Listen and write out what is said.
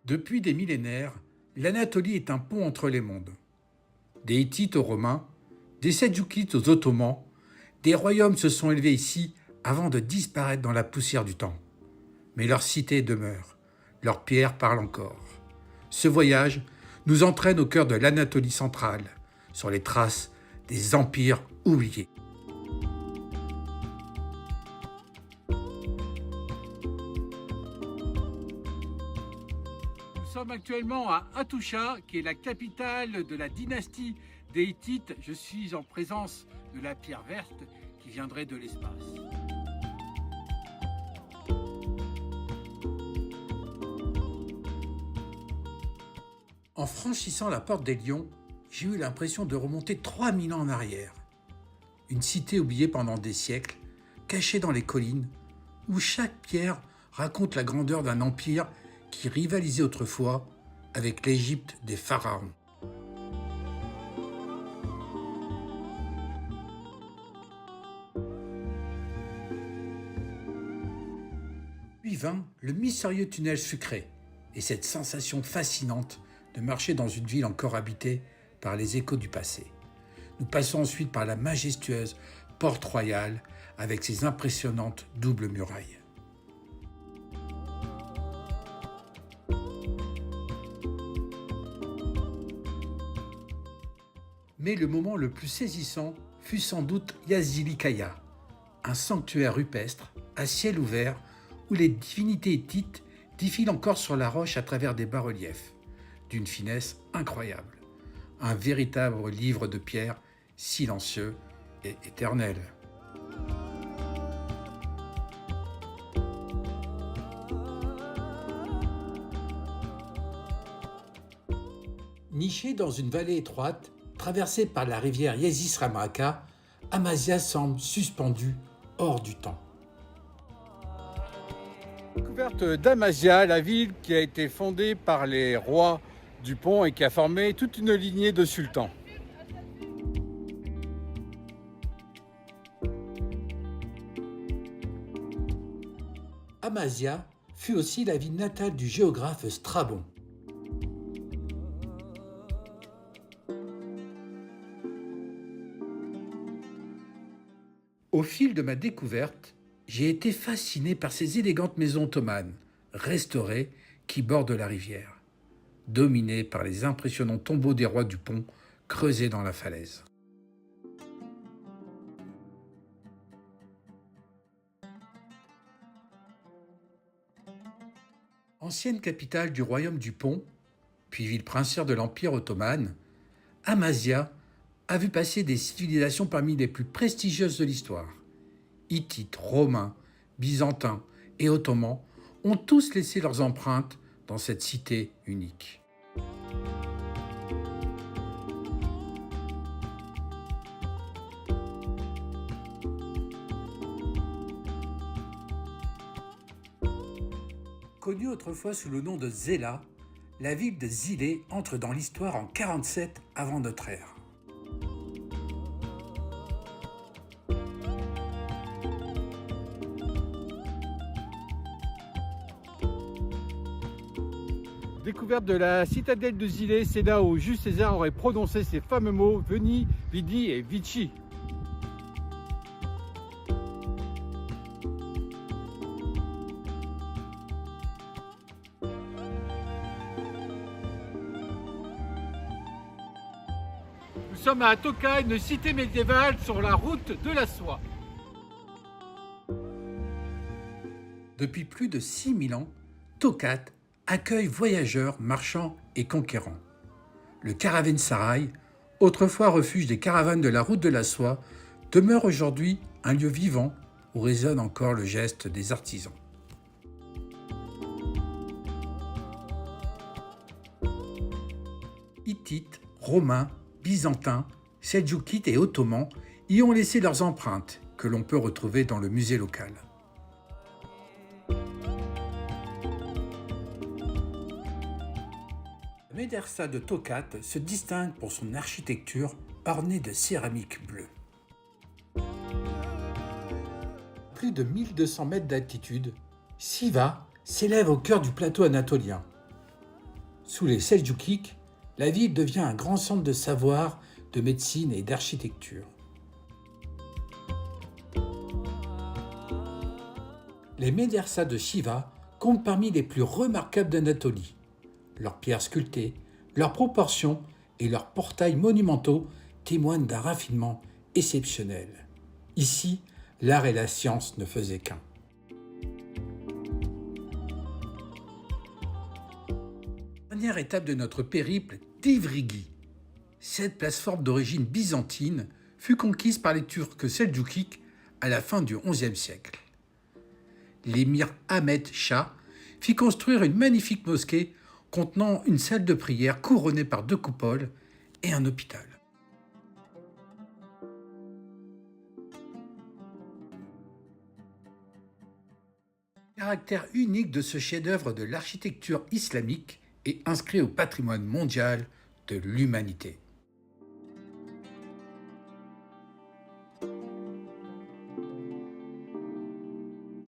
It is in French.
Depuis des millénaires, l'Anatolie est un pont entre les mondes. Des Hittites aux Romains, des Seldjoukides aux Ottomans, des royaumes se sont élevés ici avant de disparaître dans la poussière du temps. Mais leur cité demeure, leurs pierres parlent encore. Ce voyage nous entraîne au cœur de l'Anatolie centrale, sur les traces des empires oubliés. Nous sommes actuellement à Hattusha, qui est la capitale de la dynastie des Hittites. Je suis en présence de la pierre verte qui viendrait de l'espace. En franchissant la porte des Lions, j'ai eu l'impression de remonter 3000 ans en arrière. Une cité oubliée pendant des siècles, cachée dans les collines, où chaque pierre raconte la grandeur d'un empire qui rivalisait autrefois avec l'Égypte des pharaons. Puis vint le mystérieux tunnel sucré et cette sensation fascinante de marcher dans une ville encore habitée par les échos du passé. Nous passons ensuite par la majestueuse Porte Royale avec ses impressionnantes doubles murailles. Mais le moment le plus saisissant fut sans doute Yazdilikaya, un sanctuaire rupestre à ciel ouvert où les divinités hittites défilent encore sur la roche à travers des bas-reliefs, d'une finesse incroyable. Un véritable livre de pierre, silencieux et éternel. Nichée dans une vallée étroite, traversée par la rivière Yeşilırmak, Amasya semble suspendue hors du temps. Découverte d'Amasya, la ville qui a été fondée par les rois du pont et qui a formé toute une lignée de sultans. Amasya fut aussi la ville natale du géographe Strabon. Au fil de ma découverte, j'ai été fasciné par ces élégantes maisons ottomanes, restaurées, qui bordent la rivière, dominées par les impressionnants tombeaux des rois du pont creusés dans la falaise. Ancienne capitale du royaume du pont, puis ville princière de l'Empire ottoman, Amasya a vu passer des civilisations parmi les plus prestigieuses de l'histoire. Hittites, Romains, Byzantins et Ottomans ont tous laissé leurs empreintes dans cette cité unique. Connue autrefois sous le nom de Zela, la ville de Zilé entre dans l'histoire en 47 avant notre ère. Découverte de la citadelle de Zilé, c'est là où Jules César aurait prononcé ces fameux mots Veni, Vidi et Vici. Nous sommes à Toka, une cité médiévale sur la route de la soie. Depuis plus de 6000 ans, Tokat accueille voyageurs, marchands et conquérants. Le caravansérail, autrefois refuge des caravanes de la route de la soie, demeure aujourd'hui un lieu vivant où résonne encore le geste des artisans. Hittites, Romains, Byzantins, Seldjoukides et Ottomans y ont laissé leurs empreintes que l'on peut retrouver dans le musée local. La médersa de Tokat se distingue pour son architecture ornée de céramique bleue. Plus de 1200 mètres d'altitude, Siva s'élève au cœur du plateau anatolien. Sous les Seldjoukides, la ville devient un grand centre de savoir, de médecine et d'architecture. Les médersas de Shiva comptent parmi les plus remarquables d'Anatolie. Leurs pierres sculptées, leurs proportions et leurs portails monumentaux témoignent d'un raffinement exceptionnel. Ici, l'art et la science ne faisaient qu'un. Dernière étape de notre périple, Divrigi. Cette plateforme d'origine byzantine fut conquise par les Turcs seldjoukides à la fin du XIe siècle. L'émir Ahmed Shah fit construire une magnifique mosquée contenant une salle de prière couronnée par 2 coupoles et un hôpital. Le caractère unique de ce chef-d'œuvre de l'architecture islamique est inscrit au patrimoine mondial de l'humanité.